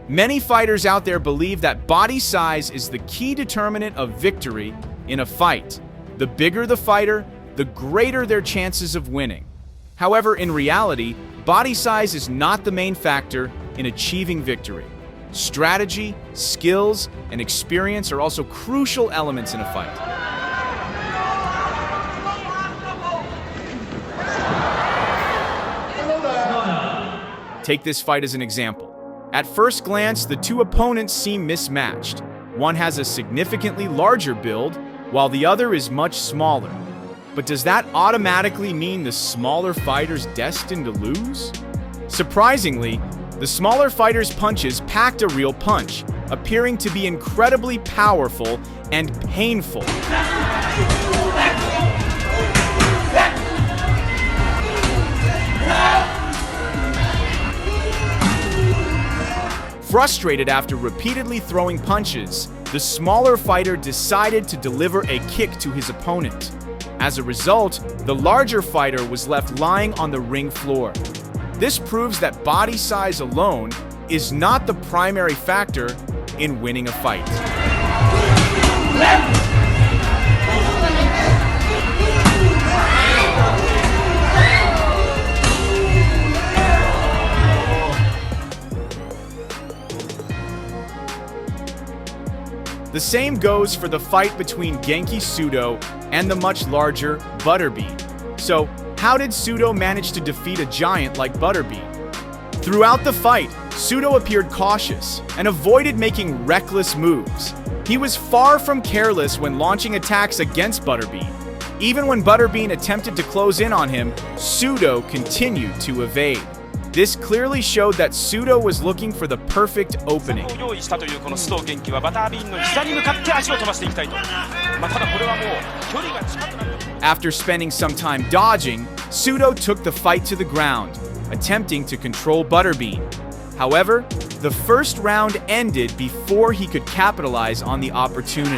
Many fighters out there believe that body size is the key determinant of victory in a fight. The bigger the fighter, the greater their chances of winning. However, in reality, body size is not the main factor in achieving victory. Strategy, skills, and experience are also crucial elements in a fight. Take this fight as an example. At first glance, the two opponents seem mismatched. One has a significantly larger build, while the other is much smaller. But does that automatically mean the smaller fighter's destined to lose? Surprisingly, the smaller fighter's punches packed a real punch, appearing to be incredibly powerful and painful. Frustrated after repeatedly throwing punches, the smaller fighter decided to deliver a kick to his opponent. As a result, the larger fighter was left lying on the ring floor. This proves that body size alone is not the primary factor in winning a fight. The same goes for the fight between Genki Pseudo and the much larger Butterbean. So, how did Pseudo manage to defeat a giant like Butterbean? Throughout the fight, Pseudo appeared cautious and avoided making reckless moves. He was far from careless when launching attacks against Butterbean. Even when Butterbean attempted to close in on him, Pseudo continued to evade. This clearly showed that Pseudo was looking for the perfect opening. After spending some time dodging, Pseudo took the fight to the ground, attempting to control Butterbean. However, the first round ended before he could capitalize on the opportunity.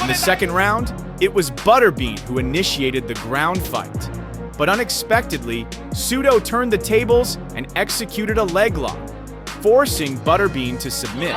In the second round, it was Butterbean who initiated the ground fight. But unexpectedly, Pseudo turned the tables and executed a leg lock, forcing Butterbean to submit.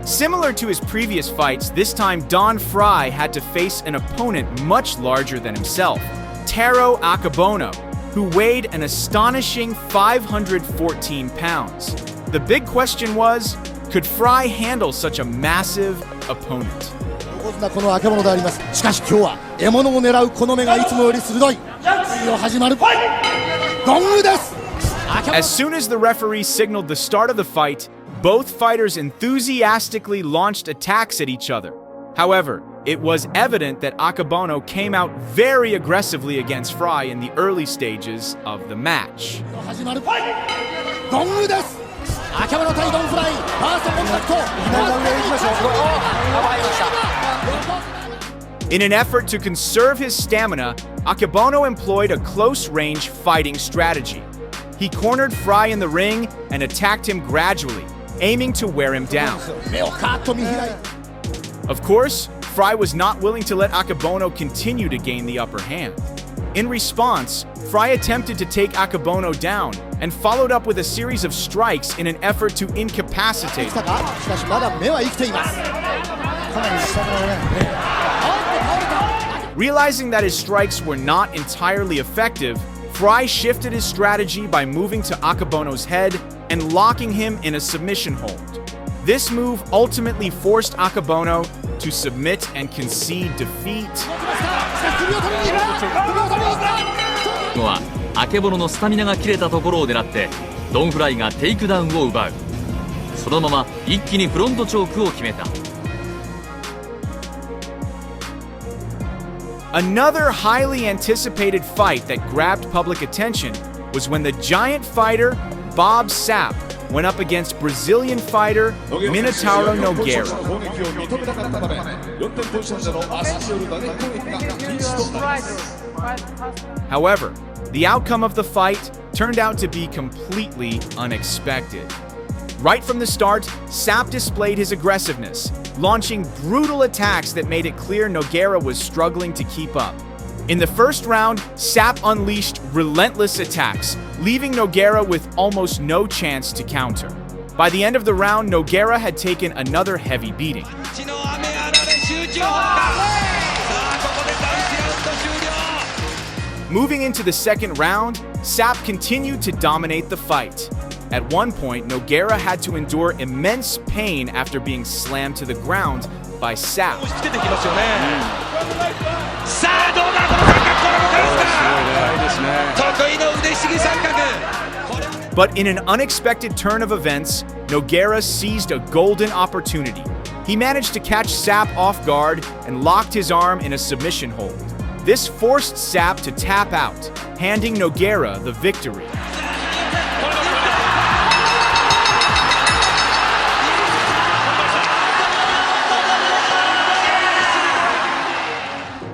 Similar to his previous fights, this time Frye had to face an opponent much larger than himself, Akebono, who weighed an astonishing 514 pounds. The big question was, could Frye handle such a massive opponent? As soon as the referee signaled the start of the fight, both fighters enthusiastically launched attacks at each other. However, it was evident that Akebono came out very aggressively against Frye in the early stages of the match. In an effort to conserve his stamina, Akebono employed a close-range fighting strategy. He cornered Frye in the ring and attacked him gradually, aiming to wear him down. Of course, Frye was not willing to let Akebono continue to gain the upper hand. In response, Frye attempted to take Akebono down and followed up with a series of strikes in an effort to incapacitate him. Realizing that his strikes were not entirely effective, Frye shifted his strategy by moving to Akebono's head and locking him in a submission hold. This move ultimately forced Akebono to submit and concede defeat. アケボノのスタミナが切れたところを狙ってドンフライがテイクダウンを奪う。そのまま一気にフロントチョークを決めた。 Another highly anticipated fight that grabbed public attention was when the giant fighter Bob Sapp went up against Brazilian fighter Minotauro Nogueira. However, the outcome of the fight turned out to be completely unexpected. Right from the start, Sapp displayed his aggressiveness, launching brutal attacks that made it clear Nogueira was struggling to keep up. In the first round, Sapp unleashed relentless attacks, leaving Nogueira with almost no chance to counter. By the end of the round, Nogueira had taken another heavy beating. Moving into the second round, Sapp continued to dominate the fight. At one point, Nogueira had to endure immense pain after being slammed to the ground by Sapp. But in an unexpected turn of events, Nogueira seized a golden opportunity. He managed to catch Sapp off guard and locked his arm in a submission hold. This forced Sapp to tap out, handing Nogueira the victory.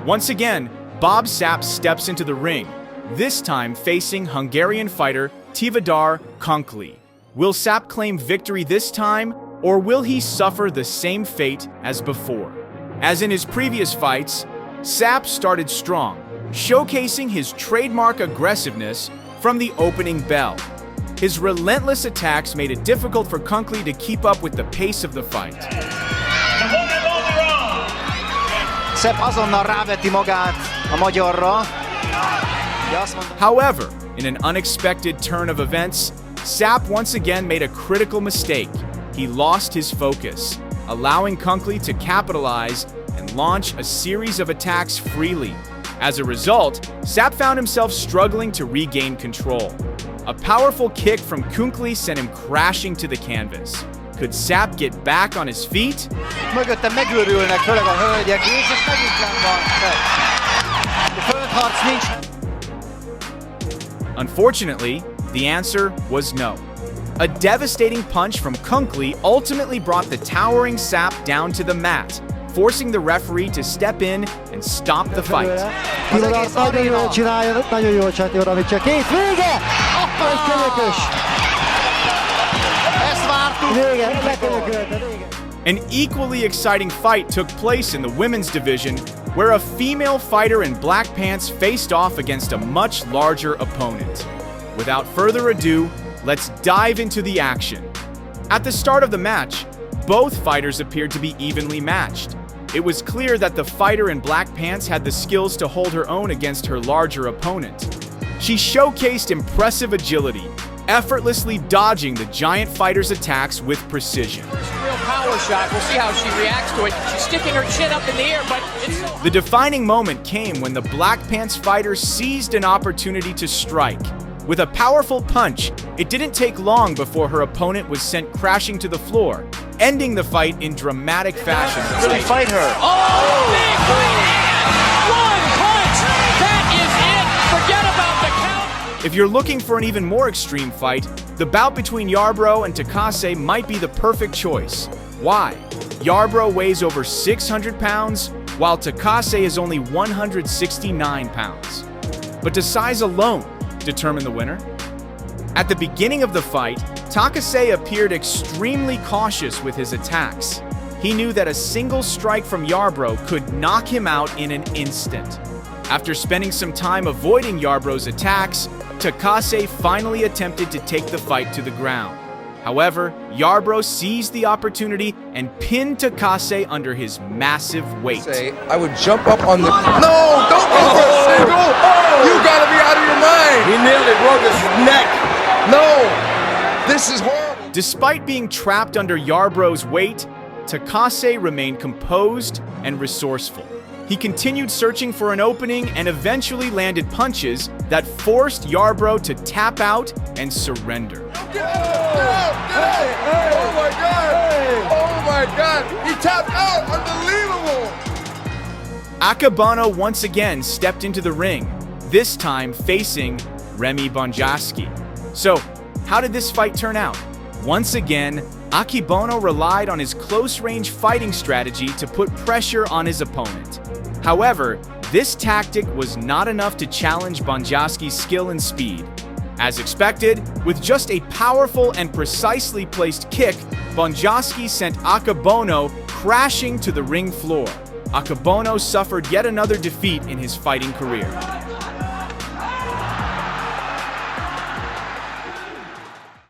Once again, Bob Sapp steps into the ring, this time facing Hungarian fighter Tivadar Kley. Will Sapp claim victory this time, or will he suffer the same fate as before? As in his previous fights, Sapp started strong, showcasing his trademark aggressiveness from the opening bell. His relentless attacks made it difficult for Kley to keep up with the pace of the fight. Sapp azonnal ráveti magát a magyarra. However, in an unexpected turn of events, Sapp once again made a critical mistake. He lost his focus, allowing Kley to capitalize and launch a series of attacks freely. As a result, Sapp found himself struggling to regain control. A powerful kick from Kley sent him crashing to the canvas. Could Sapp get back on his feet? Mögöttem megőrülnek, főleg a hölgyek, és megint nem van. Földharc nincs. Unfortunately, the answer was no. A devastating punch from Kley ultimately brought the towering Sapp down to the mat, forcing the referee to step in and stop the fight. Nagyon jól csinálja, nagyon jól csinálja, amit csak két vége! Akkor egy könyökös! Ezt vártuk! Vége, lekönyökölte, vége! An equally exciting fight took place in the women's division, where a female fighter in black pants faced off against a much larger opponent. Without further ado, let's dive into the action. At the start of the match, both fighters appeared to be evenly matched. It was clear that the fighter in black pants had the skills to hold her own against her larger opponent. She showcased impressive agility, effortlessly dodging the giant fighter's attacks with precision. Real power shot. We'll see how she reacts to it. She's sticking her chin up in the air, but it's... The defining moment came when the black pants fighter seized an opportunity to strike. With a powerful punch, it didn't take long before her opponent was sent crashing to the floor, ending the fight in dramatic fashion. Really fight her. Oh, big right hand! One punch! That is it! Forget about the count! If you're looking for an even more extreme fight, the bout between Yarbrough and Takase might be the perfect choice. Why? Yarbrough weighs over 600 pounds, while Takase is only 169 pounds. But does size alone determine the winner? At the beginning of the fight, Takase appeared extremely cautious with his attacks. He knew that a single strike from Yarbrough could knock him out in an instant. After spending some time avoiding Yarbrough's attacks, Takase finally attempted to take the fight to the ground. However, Yarbrough seized the opportunity and pinned Takase under his massive weight. I would jump up on the... No! Don't go for a single! Oh! You gotta be out of your mind! He nearly broke his neck! No! This is horrible! Despite being trapped under Yarbrough's weight, Takase remained composed and resourceful. He continued searching for an opening and eventually landed punches that forced Yarbrough to tap out and surrender. Oh my God! Oh my God! He tapped out! Unbelievable! Akebono once again stepped into the ring, this time facing Remy Bonjasky. So, how did this fight turn out? Once again, Akebono relied on his close-range fighting strategy to put pressure on his opponent. However, this tactic was not enough to challenge Bonjasky's skill and speed. As expected, with just a powerful and precisely placed kick, Bonjasky sent Akebono crashing to the ring floor. Akebono suffered yet another defeat in his fighting career.